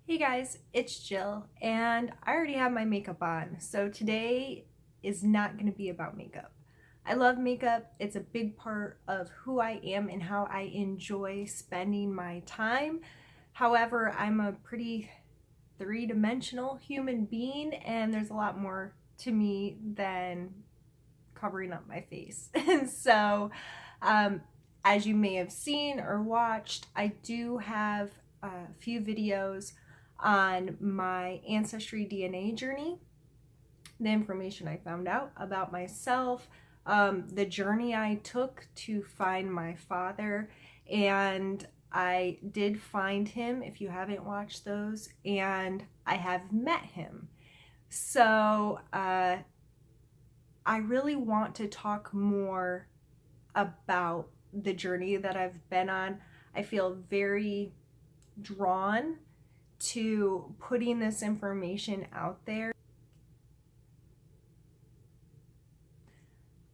Hey guys, it's Jill, and I already have my makeup on, so today is not going to be about makeup. I love makeup. It's a big part of who I am and how I enjoy spending my time. However, I'm a pretty three-dimensional human being, and there's a lot more to me than covering up my face. And so, um, as you may have seen or watched, I do have a few videos on my Ancestry DNA journey, the information I found out about myself, the journey I took to find my father, and I did find him, if you haven't watched those, and I have met him. So I really want to talk more about the journey that I've been on. I feel very drawn to putting this information out there.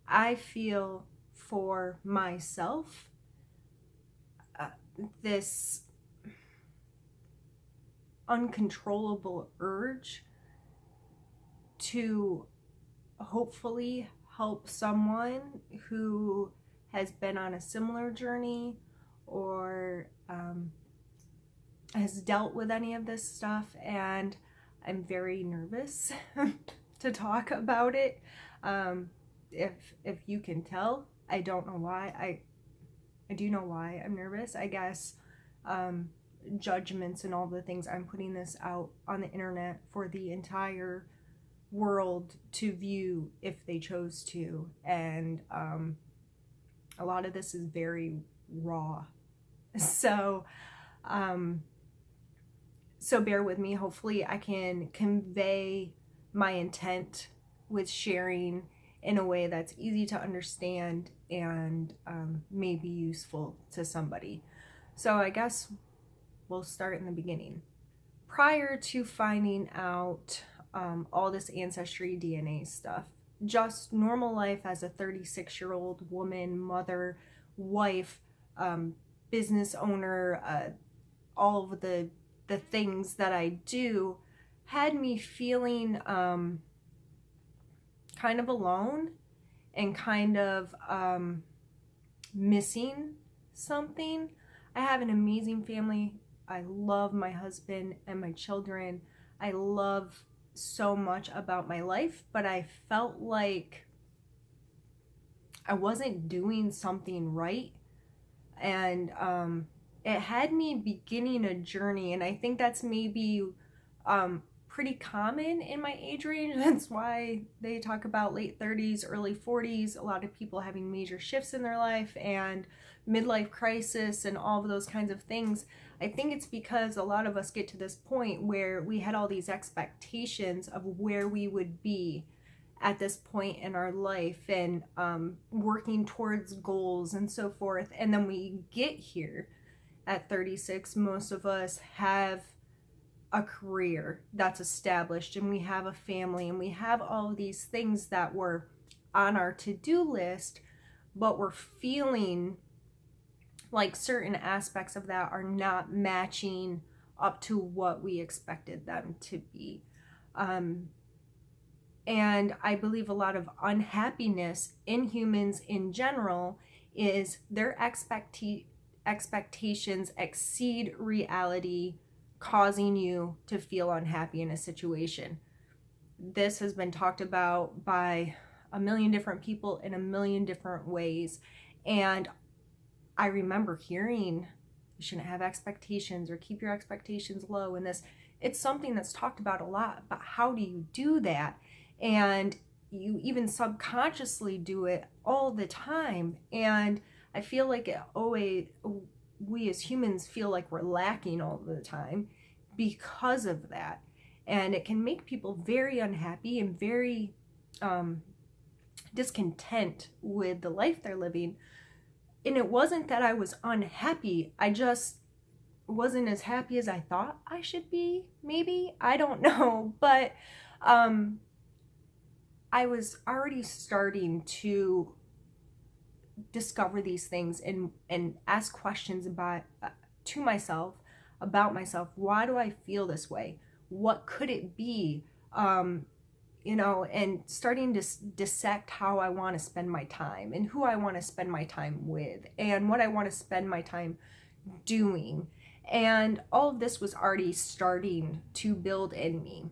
I feel for myself this uncontrollable urge to hopefully help someone who has been on a similar journey or has dealt with any of this stuff, and I'm very nervous to talk about it. If you can tell, I don't know why. I do know why I'm nervous. I guess judgments and all the things. I'm putting this out on the internet for the entire world to view if they chose to, and a lot of this is very raw. So bear with me. Hopefully I can convey my intent with sharing in a way that's easy to understand and may be useful to somebody. So I guess we'll start in the beginning. Prior to finding out all this Ancestry DNA stuff, just normal life as a 36-year-old woman, mother, wife, business owner, all of the things that I do had me feeling kind of alone and kind of missing something. I have an amazing family. I love my husband and my children. I love so much about my life, but I felt like I wasn't doing something right. And it had me beginning a journey, and I think that's maybe pretty common in my age range. That's why they talk about late 30s, early 40s, a lot of people having major shifts in their life and midlife crisis and all of those kinds of things. I think it's because a lot of us get to this point where we had all these expectations of where we would be at this point in our life, and working towards goals and so forth. And then we get here at 36, most of us have a career that's established, and we have a family, and we have all of these things that were on our to-do list, but we're feeling like certain aspects of that are not matching up to what we expected them to be. And I believe a lot of unhappiness in humans in general is their expectations exceed reality, causing you to feel unhappy in a situation. This has been talked about by a million different people in a million different ways. And I remember hearing you shouldn't have expectations or keep your expectations low, and this, it's something that's talked about a lot, but how do you do that? And you even subconsciously do it all the time. And I feel like we as humans feel like we're lacking all the time because of that. And it can make people very unhappy and very discontent with the life they're living. And it wasn't that I was unhappy. I just wasn't as happy as I thought I should be, maybe. I don't know. But I was already starting to discover these things and ask questions about to myself about myself. Why do I feel this way? What could it be? And starting to dissect how I want to spend my time and who I want to spend my time with and what I want to spend my time doing. And all of this was already starting to build in me.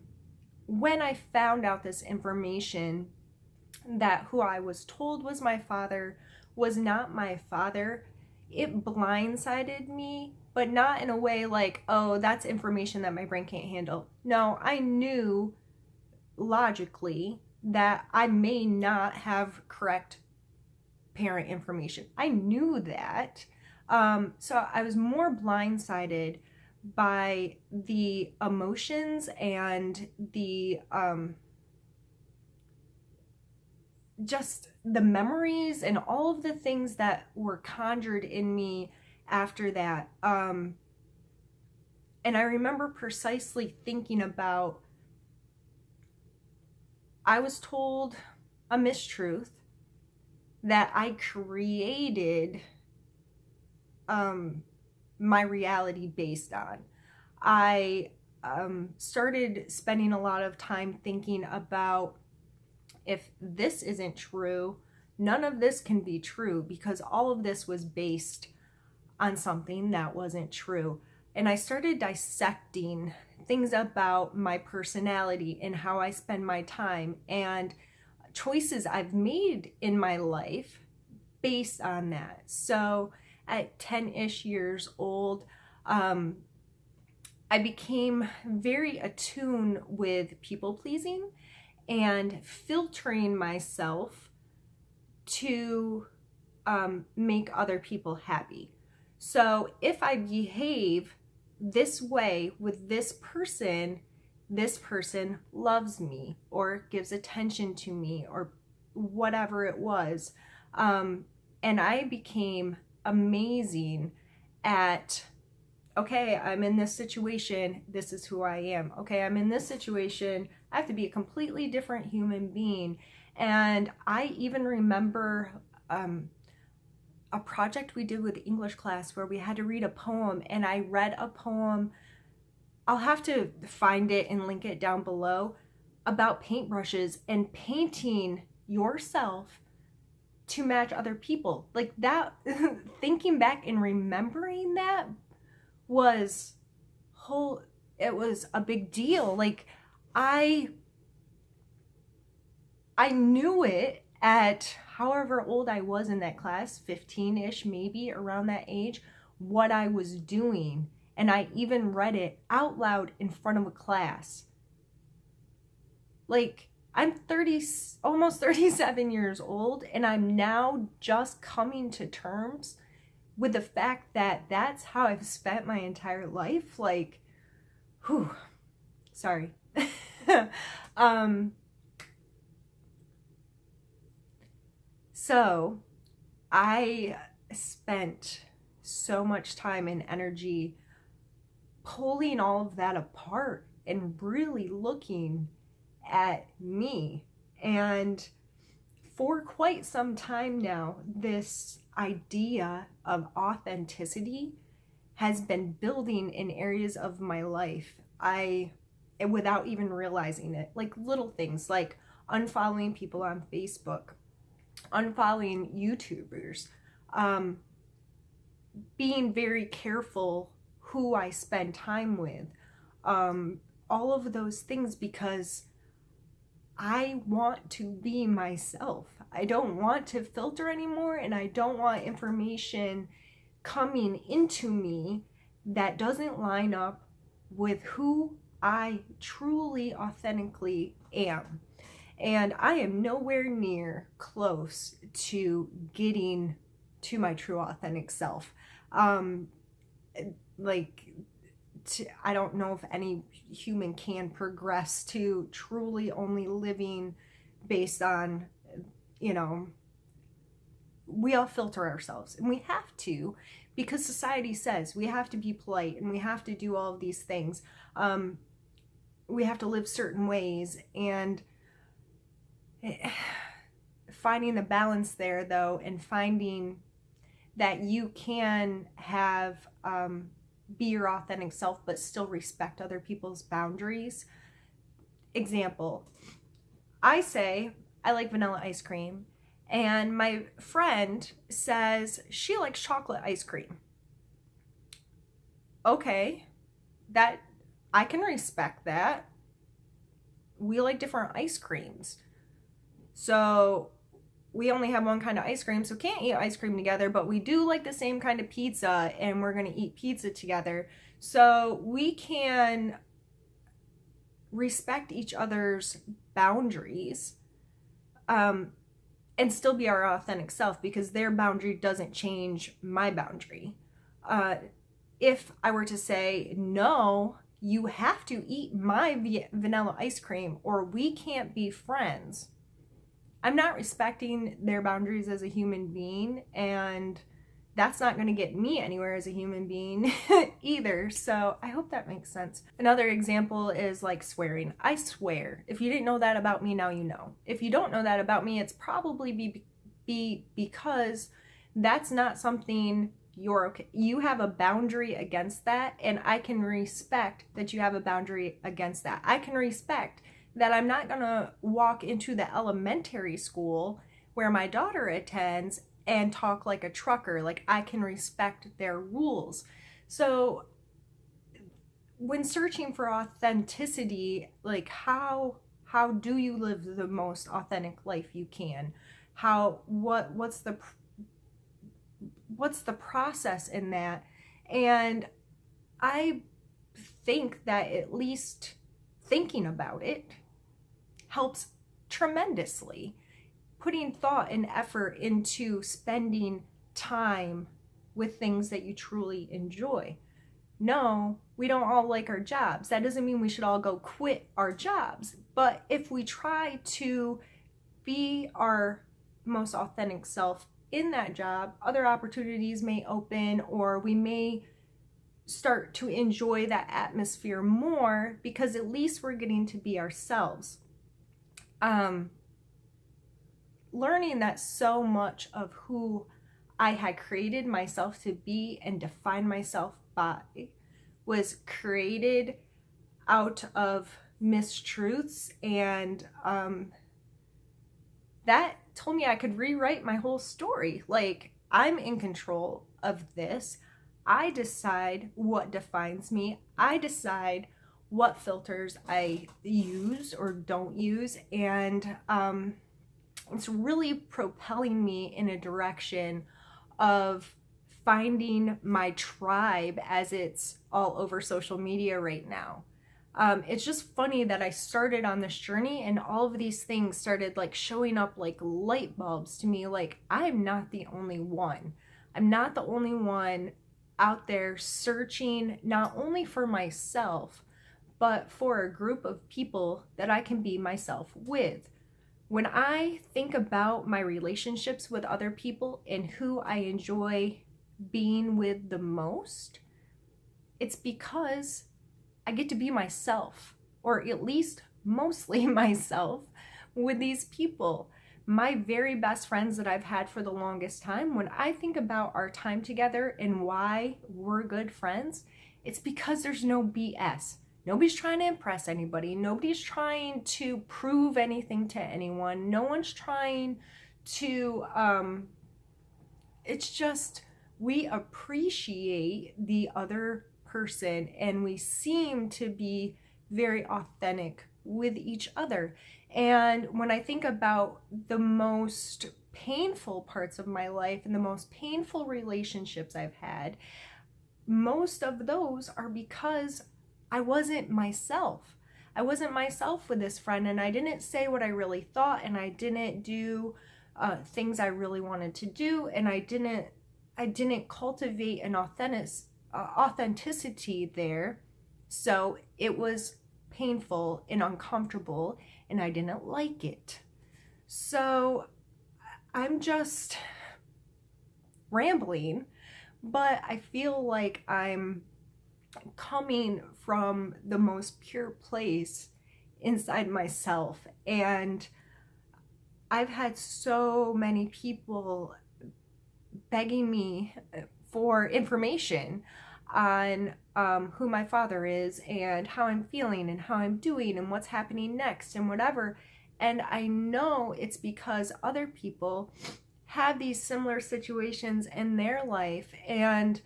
When I found out this information, that who I was told was my father was not my father, it blindsided me, but not in a way like, oh, that's information that my brain can't handle. No, I knew logically that I may not have correct parent information. I knew that. So I was more blindsided by the emotions and the just the memories and all of the things that were conjured in me after that. And I remember precisely thinking about, I was told a mistruth that I created my reality based on. I started spending a lot of time thinking about, if this isn't true, none of this can be true, because all of this was based on something that wasn't true. And I started dissecting things about my personality and how I spend my time and choices I've made in my life based on that. So at 10-ish years old, I became very attuned with people pleasing and filtering myself to make other people happy. So if I behave this way with this person loves me or gives attention to me or whatever it was. And I became amazing at, okay, I'm in this situation, this is who I am. Okay, I'm in this situation, I have to be a completely different human being. And I even remember a project we did with English class where we had to read a poem, and I read a poem, I'll have to find it and link it down below, about paintbrushes and painting yourself to match other people. Like that, thinking back and remembering that was it was a big deal. Like I knew it at however old I was in that class, 15-ish, maybe around that age, what I was doing. And I even read it out loud in front of a class. Like, I'm almost 37 years old, and I'm now just coming to terms with the fact that that's how I've spent my entire life. Like, whew, sorry. So I spent so much time and energy pulling all of that apart and really looking at me. And for quite some time now, this idea of authenticity has been building in areas of my life. Without even realizing it, like little things like unfollowing people on Facebook, unfollowing YouTubers, being very careful who I spend time with, all of those things, because I want to be myself. I don't want to filter anymore, and I don't want information coming into me that doesn't line up with who I truly, authentically am. And I am nowhere near close to getting to my true, authentic self. I don't know if any human can progress to truly only living based on, we all filter ourselves, and we have to, because society says we have to be polite and we have to do all of these things. We have to live certain ways, and finding the balance there, though, and finding that you can have be your authentic self but still respect other people's boundaries. Example, I say I like vanilla ice cream, and my friend says she likes chocolate ice cream. Okay, that I can respect that. We like different ice creams. So we only have one kind of ice cream, so can't eat ice cream together, but we do like the same kind of pizza, and we're going to eat pizza together. So we can respect each other's boundaries, and still be our authentic self, because their boundary doesn't change my boundary. If I were to say, no, you have to eat my vanilla ice cream or we can't be friends, I'm not respecting their boundaries as a human being, and that's not going to get me anywhere as a human being either. So I hope that makes sense. Another example is like swearing. I swear. If you didn't know that about me, now you know. If you don't know that about me, it's probably because that's not something you're okay. You have a boundary against that, and I can respect that you have a boundary against that. I can respect that I'm not gonna walk into the elementary school where my daughter attends and talk like a trucker. Like, I can respect their rules. So when searching for authenticity, like how do you live the most authentic life you can? What's the process in that? And I think that at least thinking about it helps tremendously. Putting thought and effort into spending time with things that you truly enjoy. No, we don't all like our jobs. That doesn't mean we should all go quit our jobs. But if we try to be our most authentic self in that job, other opportunities may open, or we may start to enjoy that atmosphere more, because at least we're getting to be ourselves. Learning that so much of who I had created myself to be and define myself by was created out of mistruths, and that told me I could rewrite my whole story. Like, I'm in control of this. I decide what defines me. I decide what filters I use or don't use, and it's really propelling me in a direction of finding my tribe, as it's all over social media right now. It's just funny that I started on this journey and all of these things started like showing up like light bulbs to me. Like, I'm not the only one. I'm not the only one out there searching not only for myself, but for a group of people that I can be myself with. When I think about my relationships with other people and who I enjoy being with the most, it's because I get to be myself, or at least mostly myself, with these people. My very best friends that I've had for the longest time, when I think about our time together and why we're good friends, it's because there's no BS. Nobody's trying to impress anybody. Nobody's trying to prove anything to anyone. No one's trying to, it's just, we appreciate the other person and we seem to be very authentic with each other. And when I think about the most painful parts of my life and the most painful relationships I've had, most of those are because I wasn't myself. I wasn't myself with this friend, and I didn't say what I really thought, and I didn't do things I really wanted to do, and I didn't cultivate an authenticity there. So it was painful and uncomfortable, and I didn't like it. So I'm just rambling, but I feel like I'm coming from the most pure place inside myself. And I've had so many people begging me for information. on who my father is and how I'm feeling and how I'm doing and what's happening next and whatever. And I know it's because other people have these similar situations in their life, and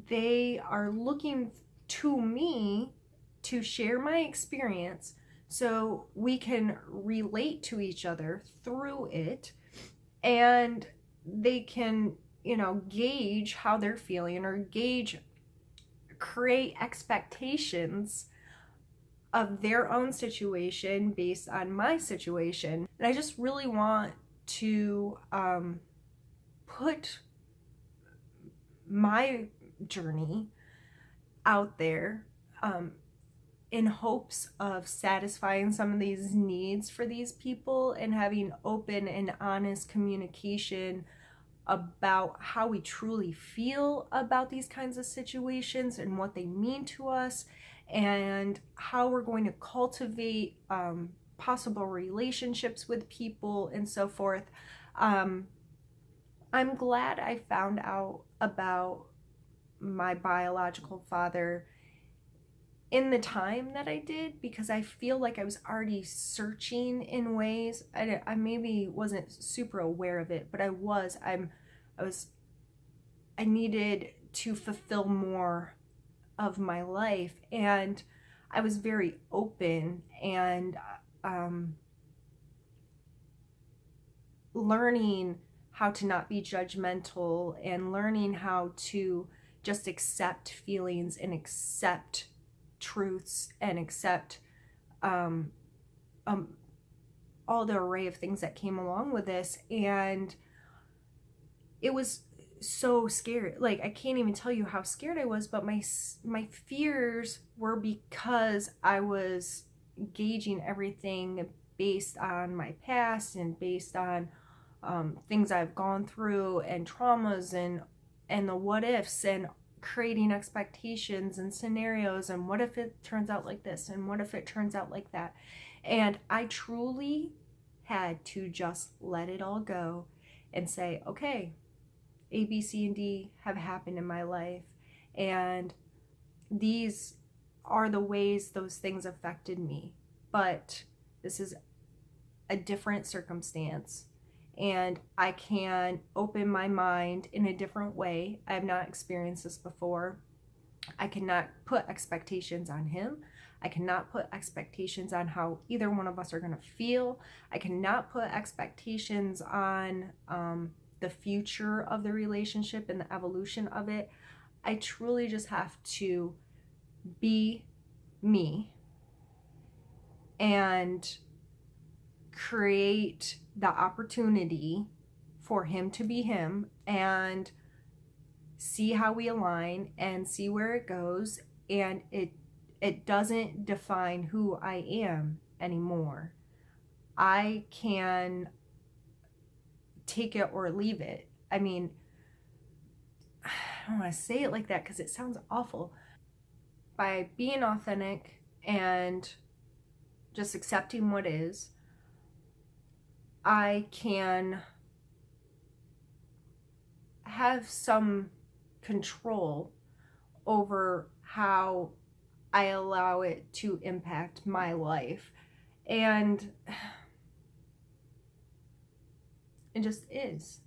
they are looking to me to share my experience so we can relate to each other through it, and they can, gauge how they're feeling, or create expectations of their own situation based on my situation. And I just really want to put my journey out there in hopes of satisfying some of these needs for these people and having open and honest communication about how we truly feel about these kinds of situations and what they mean to us, and how we're going to cultivate possible relationships with people and so forth. I'm glad I found out about my biological father in the time that I did, because I feel like I was already searching in ways. I maybe wasn't super aware of it, but I needed to fulfill more of my life, and I was very open and learning how to not be judgmental, and learning how to just accept feelings and accept truths and accept all the array of things that came along with this. And it was so scary. Like, I can't even tell you how scared I was, but my fears were because I was gauging everything based on my past and based on things I've gone through and traumas and the what ifs, and creating expectations and scenarios, and what if it turns out like this, and what if it turns out like that. And I truly had to just let it all go and say, okay, A, B, C, and D have happened in my life, and these are the ways those things affected me, but this is a different circumstance, and I can open my mind in a different way. I have not experienced this before. I cannot put expectations on him. I cannot put expectations on how either one of us are going to feel. I cannot put expectations on the future of the relationship and the evolution of it. I truly just have to be me and create the opportunity for him to be him, and see how we align and see where it goes. And it doesn't define who I am anymore. I can take it or leave it. I mean, I don't want to say it like that because it sounds awful. By being authentic and just accepting what is, I can have some control over how I allow it to impact my life. And it just is.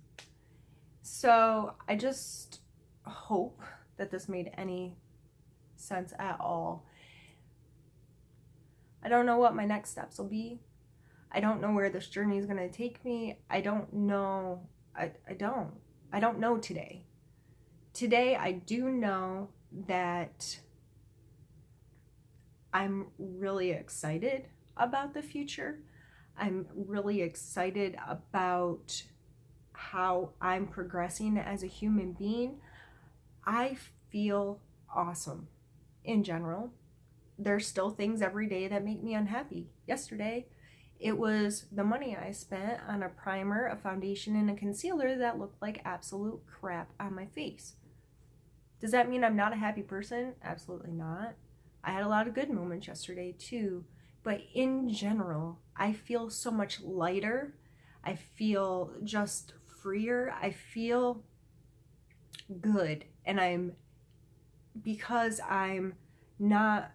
So I just hope that this made any sense at all. I don't know what my next steps will be. I don't know where this journey is going to take me. I don't know. I don't know today. Today, I do know that I'm really excited about the future. I'm really excited about how I'm progressing as a human being. I feel awesome in general. There's still things every day that make me unhappy. Yesterday, it was the money I spent on a primer, a foundation, and a concealer that looked like absolute crap on my face. Does that mean I'm not a happy person? Absolutely not. I had a lot of good moments yesterday too. But in general, I feel so much lighter. I feel just freer. I feel good. And I'm because I'm not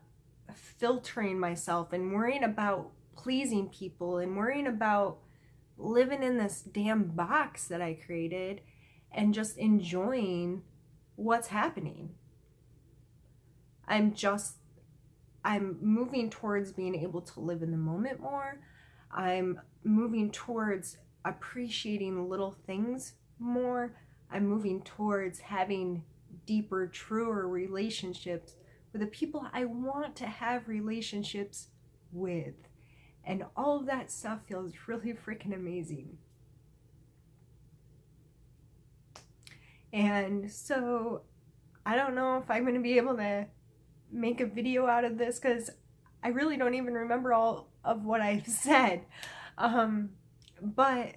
filtering myself and worrying about pleasing people and worrying about living in this damn box that I created and just enjoying what's happening. I'm moving towards being able to live in the moment more. I'm moving towards appreciating little things more. I'm moving towards having deeper, truer relationships with the people I want to have relationships with. And all of that stuff feels really freaking amazing. And so I don't know if I'm going to be able to make a video out of this because I really don't even remember all of what I've said. But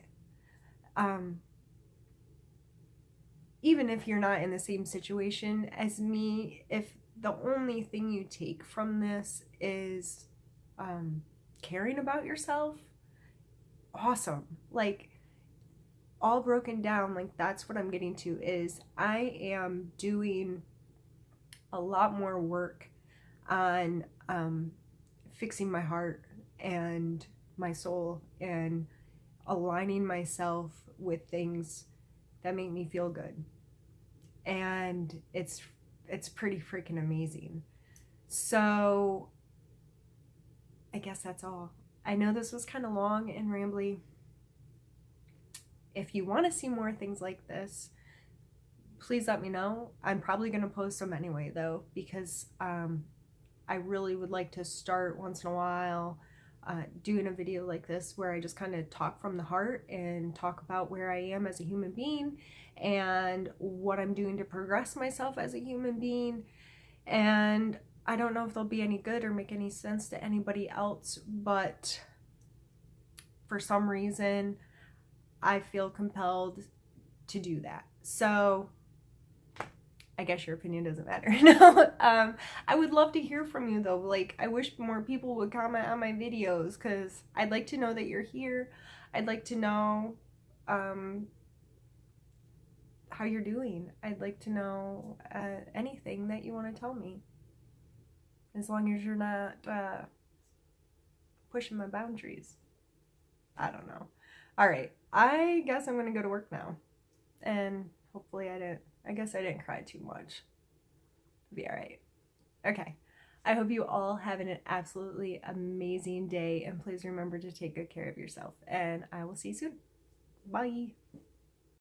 even if you're not in the same situation as me, if the only thing you take from this is caring about yourself, awesome. Like, all broken down, like, that's what I'm getting to, is I am doing a lot more work on fixing my heart and my soul and aligning myself with things that make me feel good. And it's pretty freaking amazing. So I guess that's all. I know this was kind of long and rambly. If you want to see more things like this, please let me know. I'm probably going to post them anyway, though, because I really would like to start once in a while doing a video like this where I just kind of talk from the heart and talk about where I am as a human being and what I'm doing to progress myself as a human being. And I don't know if they'll be any good or make any sense to anybody else, but for some reason I feel compelled to do that. So I guess your opinion doesn't matter. No, I would love to hear from you though. Like, I wish more people would comment on my videos because I'd like to know that you're here. I'd like to know how you're doing. I'd like to know anything that you want to tell me, as long as you're not pushing my boundaries. I don't know. All right, I guess I'm gonna go to work now, and hopefully I didn't cry too much. It'll be all right. Okay. I hope you all have an absolutely amazing day, and please remember to take good care of yourself, and I will see you soon. Bye.